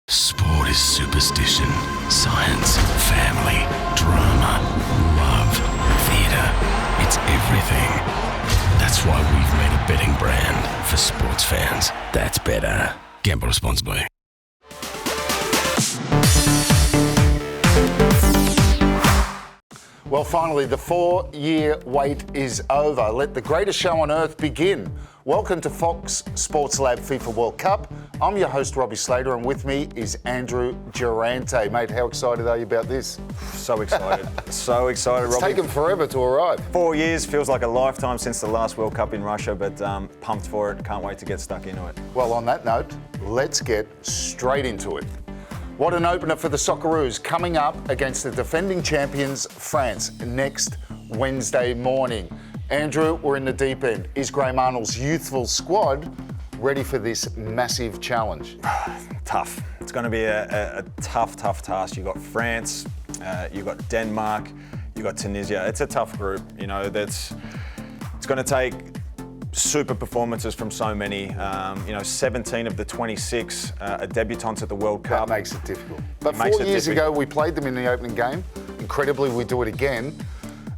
Sport is superstition, science, family, drama, love, theatre. It's everything. That's why we've made a betting brand for sports fans. That's BETR. Gamble responsibly. Well, finally, the 4-year wait is over. Let the greatest show on earth begin. Welcome to Fox Sports Lab FIFA World Cup. I'm your host, Robbie Slater, and with me is Andrew Durante. Mate, how excited are you about this? So excited. So excited, It's Robbie. taken forever to arrive. 4 years, feels like a lifetime since the last World Cup in Russia, but pumped for it. Can't wait to get stuck into it. Well, on that note, let's get straight into it. What an opener for the Socceroos, coming up against the defending champions, France, next Wednesday morning. Andrew, we're in the deep end. Is Graham Arnold's youthful squad ready for this massive challenge? Tough. It's going to be a tough task. You've got France, you've got Denmark, you've got Tunisia. It's a tough group. You know, it's going to take super performances from so many. 17 of the 26 are debutants at the World Cup. That makes it difficult. But 4 years ago, we played them in the opening game. Incredibly, we do it again.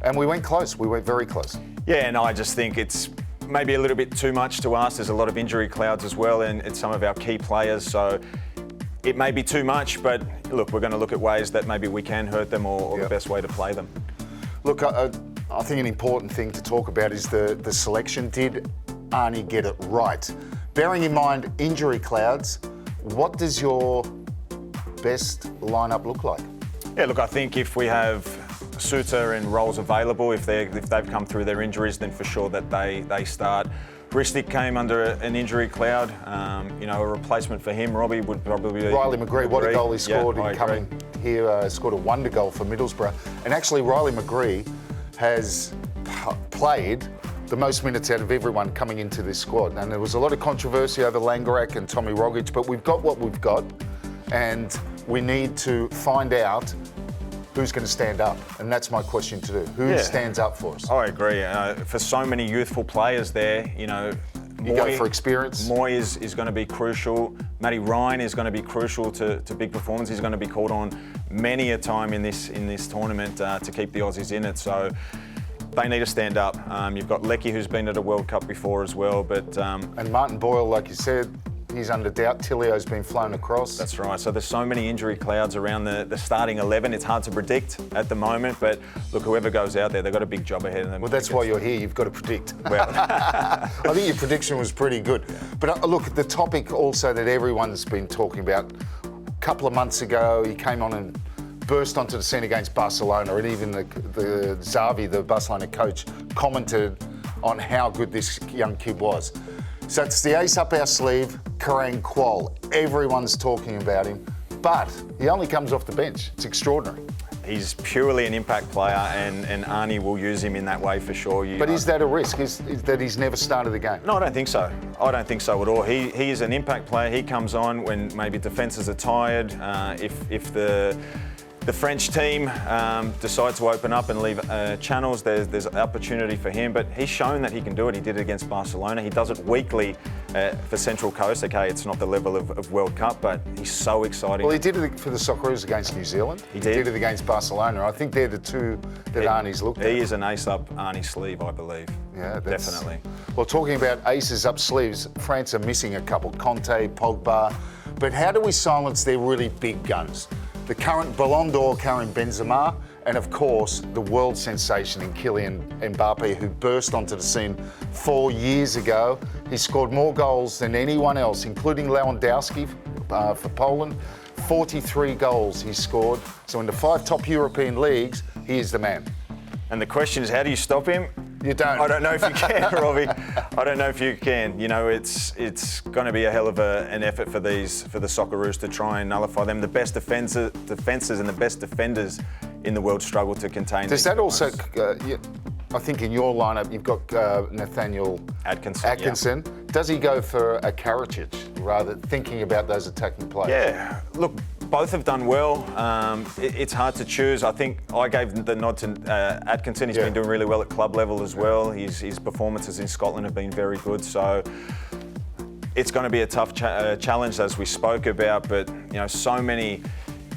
And we went close. We went very close. Yeah, and I just think it's maybe a little bit too much to ask. There's a lot of injury clouds as well, and it's some of our key players. So it may be too much, but look, we're going to look at ways that maybe we can hurt them or the best way to play them. Look, I think an important thing to talk about is the selection. Did Arnie get it right? Bearing in mind injury clouds, what does your best lineup look like? Yeah, look, I think if we have Suter and Rolls available, if they've come through their injuries, then for sure that they start. Ristic came under an injury cloud. A replacement for him, Robbie, would probably be Riley McGree. What a goal he scored in coming here. Scored a wonder goal for Middlesbrough. And actually, Riley McGree has played the most minutes out of everyone coming into this squad. And there was a lot of controversy over Langerak and Tommy Rogic, but we've got what we've got, and we need to find out who's going to stand up, and that's my question to do. Who stands up for us? I agree. For so many youthful players there, you go for experience. Moy is going to be crucial. Matty Ryan is going to be crucial to big performance. He's going to be called on many a time in this tournament to keep the Aussies in it. So they need to stand up. You've got Lecky, who's been at a World Cup before as well, but and Martin Boyle, like you said, he's under doubt. Tillio's been flown across. That's right. So there's so many injury clouds around the starting 11. It's hard to predict at the moment, but look, whoever goes out there, they've got a big job ahead of them. Well, that's why you're here. You've got to predict. Well, I think your prediction was pretty good. Yeah. But look, the topic also that everyone's been talking about, a couple of months ago, he came on and burst onto the scene against Barcelona, and even the Xavi, the Barcelona coach, commented on how good this young kid was. So it's the ace up our sleeve, Karang Kwol. Everyone's talking about him, but he only comes off the bench. It's extraordinary. He's purely an impact player, and Arnie will use him in that way for sure. But is that a risk? Is that he's never started the game? No, I don't think so. I don't think so at all. He is an impact player. He comes on when maybe defences are tired. If the French team decides to open up and leave channels, there's opportunity for him, but he's shown that he can do it. He did it against Barcelona. He does it weekly for Central Coast. Okay, it's not the level of World Cup, but he's so exciting. Well, he did it for the Socceroos against New Zealand. He did it against Barcelona. I think they're the two that Arnie's looked at. He is an ace up Arnie's sleeve, I believe. Yeah, definitely. Well, talking about aces up sleeves, France are missing a couple, Conte, Pogba, but how do we silence their really big guns? The current Ballon d'Or, Karim Benzema, and of course, the world sensation in Kylian Mbappe, who burst onto the scene 4 years ago. He scored more goals than anyone else, including Lewandowski for Poland. 43 goals he scored. So in the 5 top European leagues, he is the man. And the question is, how do you stop him? You don't. I don't know if you can, Robbie. I don't know if you can. It's going to be a hell of an effort for the Socceroos to try and nullify them. The best defences and the best defenders in the world struggle to contain. Does that also? I think in your lineup you've got Nathaniel Atkinson. Yeah. Does he go for a Karacic rather thinking about those attacking players? Yeah. Look, both have done well. It's hard to choose. I think I gave the nod to Atkinson. He's been doing really well at club level as well. His performances in Scotland have been very good. So it's going to be a tough challenge, as we spoke about, but so many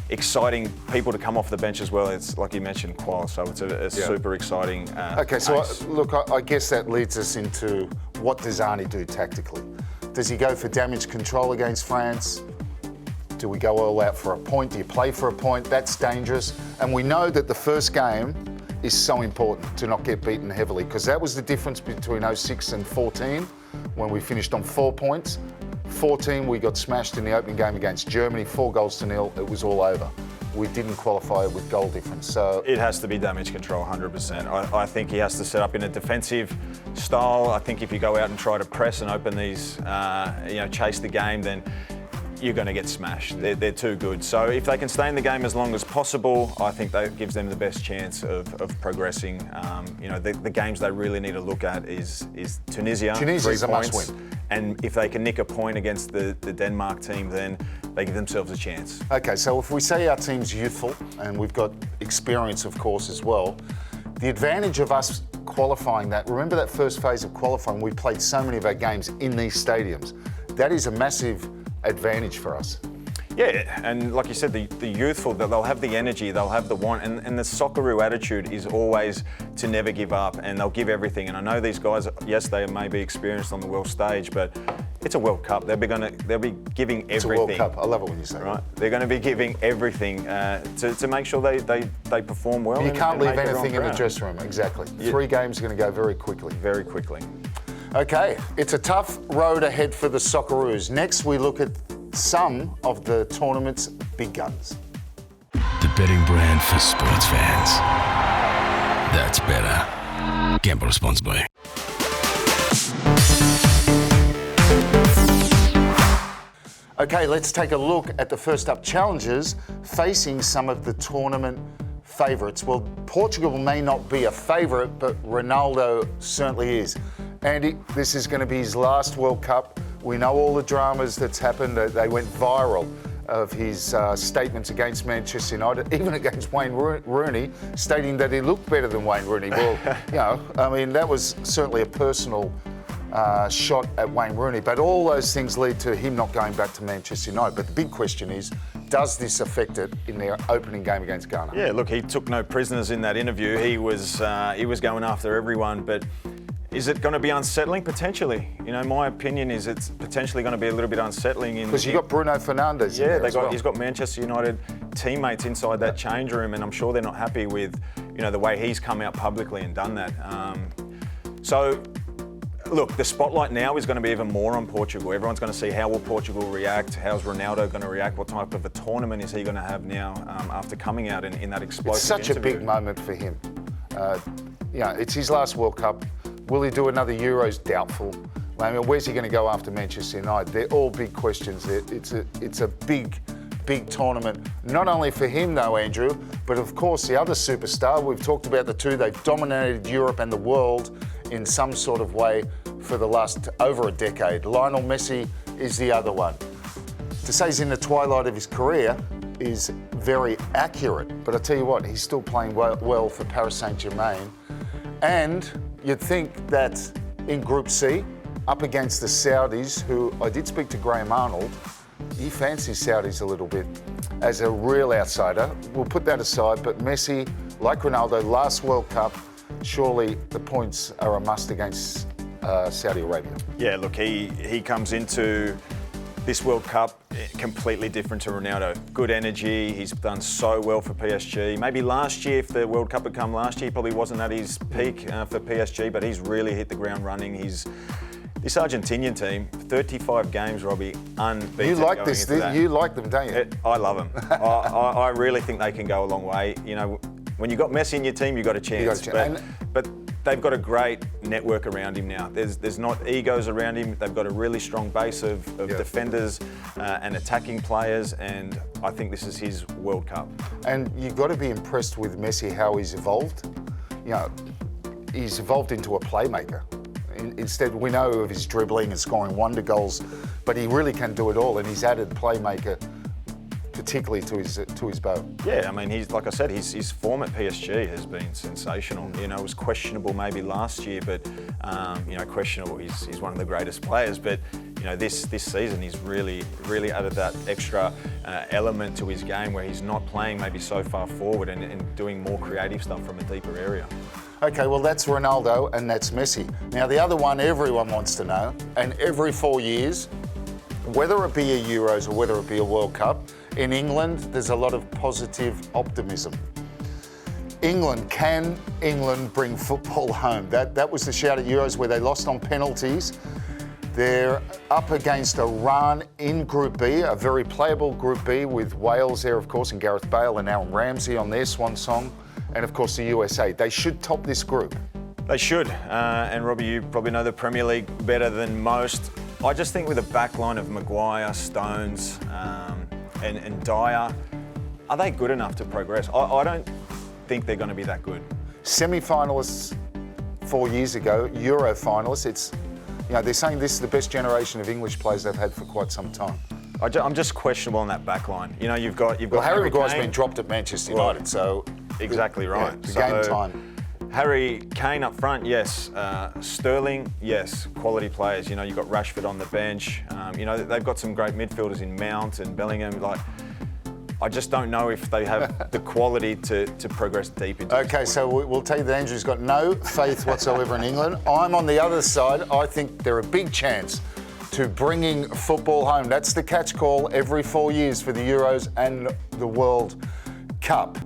exciting people to come off the bench as well. It's like you mentioned, Qual, so it's a super exciting Okay, so pace. I guess that leads us into what does Arnie do tactically? Does he go for damage control against France? Do we go all out for a point? Do you play for a point? That's dangerous. And we know that the first game is so important to not get beaten heavily, because that was the difference between 06 and 14 when we finished on 4 points. 14, we got smashed in the opening game against Germany, 4-0. It was all over. We didn't qualify with goal difference. So it has to be damage control, 100%. I think he has to set up in a defensive style. I think if you go out and try to press and open these, chase the game, then you're going to get smashed. They're too good. So if they can stay in the game as long as possible, I think that gives them the best chance of progressing. The games they really need to look at is Tunisia. Tunisia's 3 a must points. win. And if they can nick a point against the Denmark team, then they give themselves a chance. Okay, so if we say our team's youthful, and we've got experience, of course, as well, the advantage of us qualifying that, remember that first phase of qualifying, we played so many of our games in these stadiums. That is a massive advantage for us. Yeah, and like you said, the youthful, they'll have the energy, they'll have the want, and the Socceroo attitude is always to never give up, and they'll give everything. And I know these guys, yes, they may be experienced on the world stage, but it's a World Cup. They'll be giving everything. It's a World Cup. I love it when you say right. that. They're going to be giving everything to make sure they perform well. You can't leave make everyone anything in the proud. dressing room. Exactly. Yeah. 3 games are going to go very quickly. Very quickly. Okay, it's a tough road ahead for the Socceroos. Next, we look at some of the tournament's big guns. The betting brand for sports fans. That's better. Gamble responsibly. Okay, let's take a look at the first up challenges facing some of the tournament favourites. Well, Portugal may not be a favourite, but Ronaldo certainly is. Andy, this is going to be his last World Cup. We know all the dramas that's happened. They went viral of his statements against Manchester United, even against Wayne Rooney, stating that he looked better than Wayne Rooney. Well, that was certainly a personal shot at Wayne Rooney, but all those things lead to him not going back to Manchester United. But the big question is, does this affect it in their opening game against Ghana? Yeah, look, he took no prisoners in that interview. He was going after everyone, but is it going to be unsettling? Potentially. My opinion is it's potentially going to be a little bit unsettling. Because you've got Bruno Fernandes in there he's got Manchester United teammates inside that change room, and I'm sure they're not happy with, the way he's come out publicly and done that. Look, the spotlight now is going to be even more on Portugal. Everyone's going to see how will Portugal react, how's Ronaldo going to react, what type of a tournament is he going to have now after coming out in that explosive It's such interview. a big moment for him. It's his last World Cup. Will he do another Euros? Doubtful. Where's he going to go after Manchester United? They're all big questions. It's a big tournament, not only for him though, Andrew, but of course the other superstar. We've talked about the two. They've dominated Europe and the world in some sort of way for the last over a decade. Lionel Messi is the other one. To say he's in the twilight of his career is very accurate, but I tell you what, he's still playing well for Paris Saint-Germain. And you'd think that in Group C, up against the Saudis, who I did speak to Graham Arnold, he fancies Saudis a little bit as a real outsider. We'll put that aside, but Messi, like Ronaldo, last World Cup, surely the points are a must against Saudi Arabia. Yeah, look, he comes into this World Cup completely different to Ronaldo. Good energy, he's done so well for PSG. Maybe last year, if the World Cup had come last year, he probably wasn't at his peak for PSG, but he's really hit the ground running. This Argentinian team, 35 games, Robbie, unbeaten. You like this? You like them, don't you? I love them. I really think they can go a long way. When you've got Messi in your team, you've got a chance. But they've got a great network around him now. There's not egos around him. They've got a really strong base of defenders and attacking players, and I think this is his World Cup. And you've got to be impressed with Messi, how he's evolved. He's evolved into a playmaker. Instead, we know of his dribbling and scoring wonder goals, but he really can do it all, and he's added playmaker particularly to his bow. Yeah, he's like I said, his form at PSG has been sensational. It was questionable maybe last year, but questionable. He's one of the greatest players. But this season he's really added that extra element to his game where he's not playing maybe so far forward and doing more creative stuff from a deeper area. Okay, well that's Ronaldo and that's Messi. Now the other one everyone wants to know, and every 4 years, whether it be a Euros or whether it be a World Cup, in England there's a lot of positive optimism. England, can England bring football home? That was the shout at Euros where they lost on penalties. They're up against Iran in Group B, a very playable Group B with Wales there, of course, and Gareth Bale and Aaron Ramsey on their swan song, and of course the USA. They should top this group. They should, and Robbie, you probably know the Premier League better than most. I just think with a backline of Maguire, Stones, and Dyer, are they good enough to progress? I don't think they're going to be that good. Semi-finalists 4 years ago, Euro finalists. They're saying this is the best generation of English players they've had for quite some time. I'm just questionable on that back line. You've got Harry Maguire's been dropped at Manchester United, so exactly right. The game time. Harry Kane up front, yes. Sterling, yes. Quality players. You've got Rashford on the bench. They've got some great midfielders in Mount and Bellingham. I just don't know if they have the quality to progress deep into this point. So we'll tell you that Andrew's got no faith whatsoever in England. I'm on the other side. I think they're a big chance to bringing football home. That's the catch call every 4 years for the Euros and the World Cup.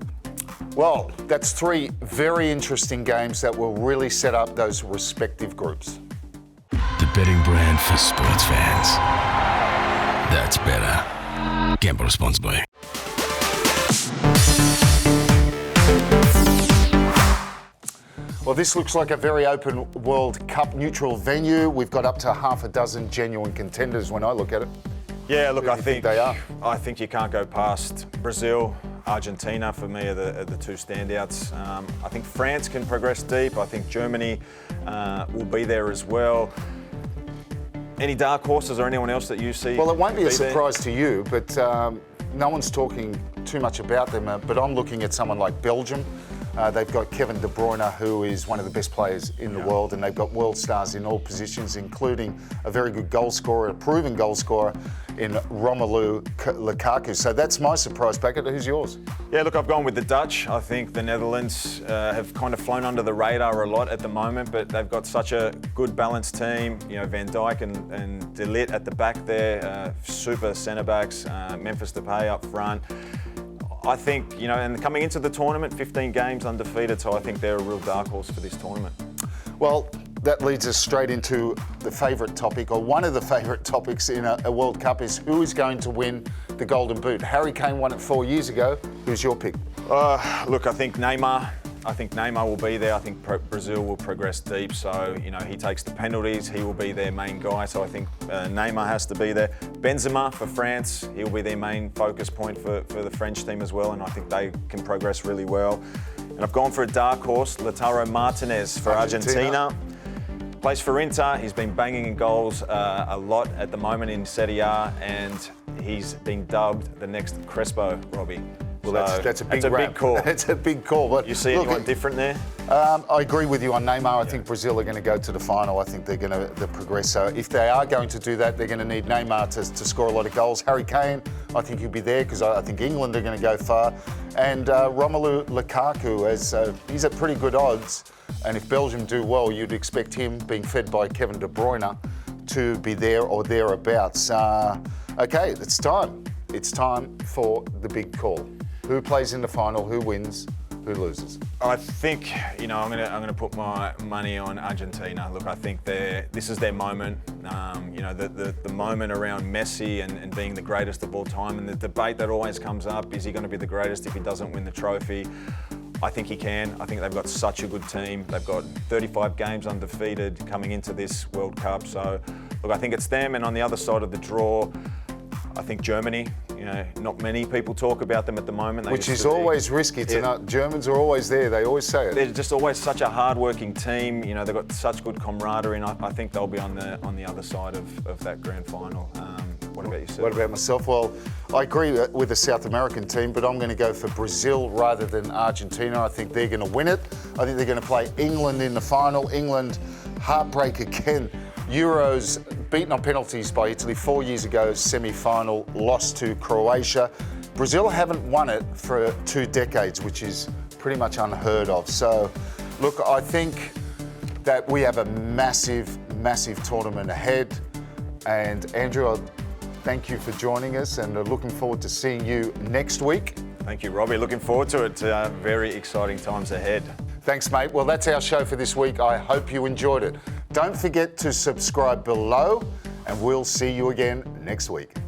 Well, that's three very interesting games that will really set up those respective groups. The betting brand for sports fans. That's better. Gamble responsibly. Well, this looks like a very open World Cup neutral venue. We've got up to half a dozen genuine contenders when I look at it. Yeah, look, I think they are. I think you can't go past Brazil, Argentina for me are the two standouts. I think France can progress deep. I think Germany will be there as well. Any dark horses or anyone else that you see? Well, it won't be a surprise to you, but no one's talking too much about them. But I'm looking at someone like Belgium. They've got Kevin De Bruyne, who is one of the best players in the world, and they've got world stars in all positions, including a very good goal scorer, a proven goal scorer in Romelu Lukaku. So that's my surprise packet. Who's yours? Yeah, look, I've gone with the Dutch. I think the Netherlands have kind of flown under the radar a lot at the moment, but they've got such a good balanced team. Van Dijk and De Ligt at the back there, super centre-backs, Memphis Depay up front. I think, and coming into the tournament, 15 games undefeated, so I think they're a real dark horse for this tournament. Well, that leads us straight into the favourite topic, or one of the favourite topics in a World Cup is who is going to win the Golden Boot. Harry Kane won it 4 years ago. Who's your pick? Look, I think Neymar. I think Neymar will be there. I think Brazil will progress deep. So, he takes the penalties. He will be their main guy. So I think Neymar has to be there. Benzema for France. He'll be their main focus point for the French team as well. And I think they can progress really well. And I've gone for a dark horse, Lautaro Martinez for Argentina. Plays for Inter. He's been banging in goals a lot at the moment in Serie A. And he's been dubbed the next Crespo, Robbie. Well, so that's a big call. It's a big call. But you see anyone different there? I agree with you on Neymar. I think Brazil are going to go to the final. I think they're going to progress. So if they are going to do that, they're going to need Neymar to score a lot of goals. Harry Kane, I think he'll be there because I think England are going to go far. And Romelu Lukaku, he's at pretty good odds. And if Belgium do well, you'd expect him, being fed by Kevin De Bruyne, to be there or thereabouts. Okay, it's time. It's time for the big call. Who plays in the final? Who wins? Who loses? I think I'm going to put my money on Argentina. Look, I think this is their moment. The moment around Messi and being the greatest of all time, and the debate that always comes up: is he going to be the greatest if he doesn't win the trophy? I think he can. I think they've got such a good team. They've got 35 games undefeated coming into this World Cup. So, look, I think it's them. And on the other side of the draw, I think Germany. Not many people talk about them at the moment. Which is always risky to know. Germans are always there. They always say it. They're just always such a hard-working team. They've got such good camaraderie, and I think they'll be on the other side of that grand final. What about yourself? What about myself? Well, I agree with the South American team, but I'm going to go for Brazil rather than Argentina. I think they're going to win it. I think they're going to play England in the final. England, heartbreak again. Euros beaten on penalties by Italy 4 years ago, semi-final, lost to Croatia. Brazil haven't won it for 2 decades, which is pretty much unheard of. So, look, I think that we have a massive, massive tournament ahead. And Andrew, thank you for joining us, and looking forward to seeing you next week. Thank you, Robbie. Looking forward to it. Very exciting times ahead. Thanks, mate. Well, that's our show for this week. I hope you enjoyed it. Don't forget to subscribe below, and we'll see you again next week.